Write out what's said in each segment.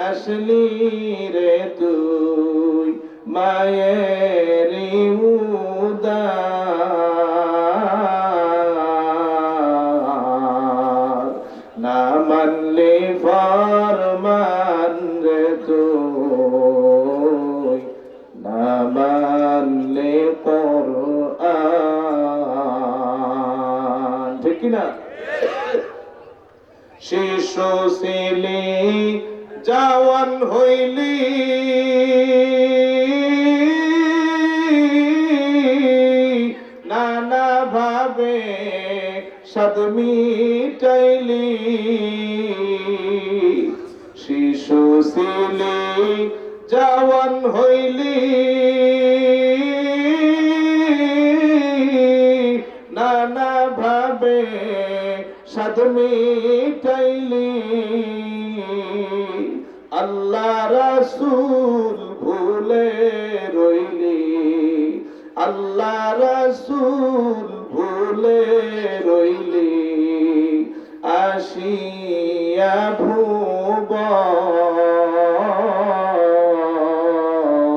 আসলি রে তুই মায়েরি উদার না মানলে ফরমান রে তুই না মানলে কোরআন ঠিক কি না শিশু ছিলি জওয়ান হইলি নানা ভাবে সাদ মিটাইলি শিশু ছিলি জওয়ান হইলি নানা ভাবে সাদ মিটাইলি আল্লাহ রাসূল ভুলে রইলি আল্লাহ রাসূল ভুলে রইলি আসিয়া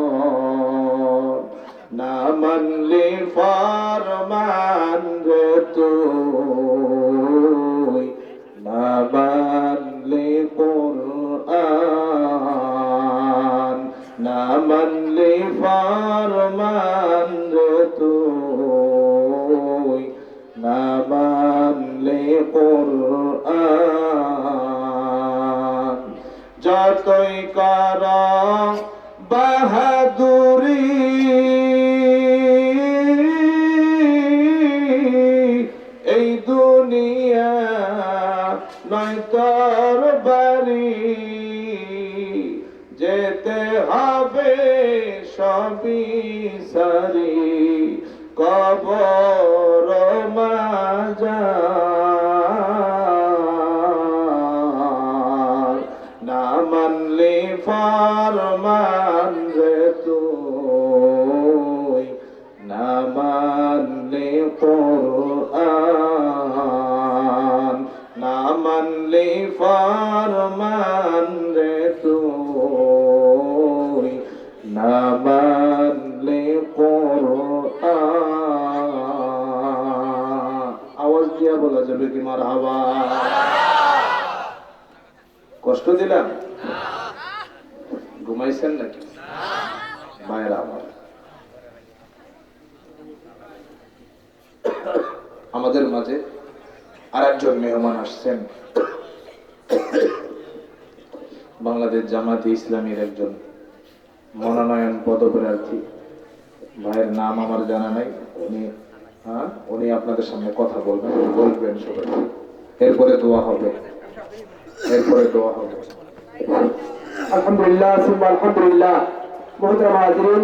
ভুবন না মানলে ফরমান রে তুই না মানলে কোরআন না মানলে ফরমান রে তুই না মানলে কোরআন যতই কর বাহাদুরি এই দুনিয়া নয় তোর বাড়ি যেতে হবে সবই সারি কবর মাজার না মানলে ফরমান রে তুই না মানলে কোরআন না মানলে ফরমান রে তুই না মানলে কোরআন আওয়াজ দিয়া বলা যাবে কি মারহাবা কষ্ট দিলাম ঘুমাইছেন নাকি মায়েরা আমার আমাদের মাঝে আরেকজন মেহমান আসছেন বাংলাদেশ জামাতে ইসলামীর একজন মনোনয়ন পদপ্রার্থী ভাইয়ের নাম আমার জানা নাই উনি আপনাদের সামনে কথা বলবেন সবাই এরপরে দোয়া হবে আলহামদুলিল্লাহ সুবহানাল্লাহ আলহামদুলিল্লাহ মুহতারাম হাজিরিন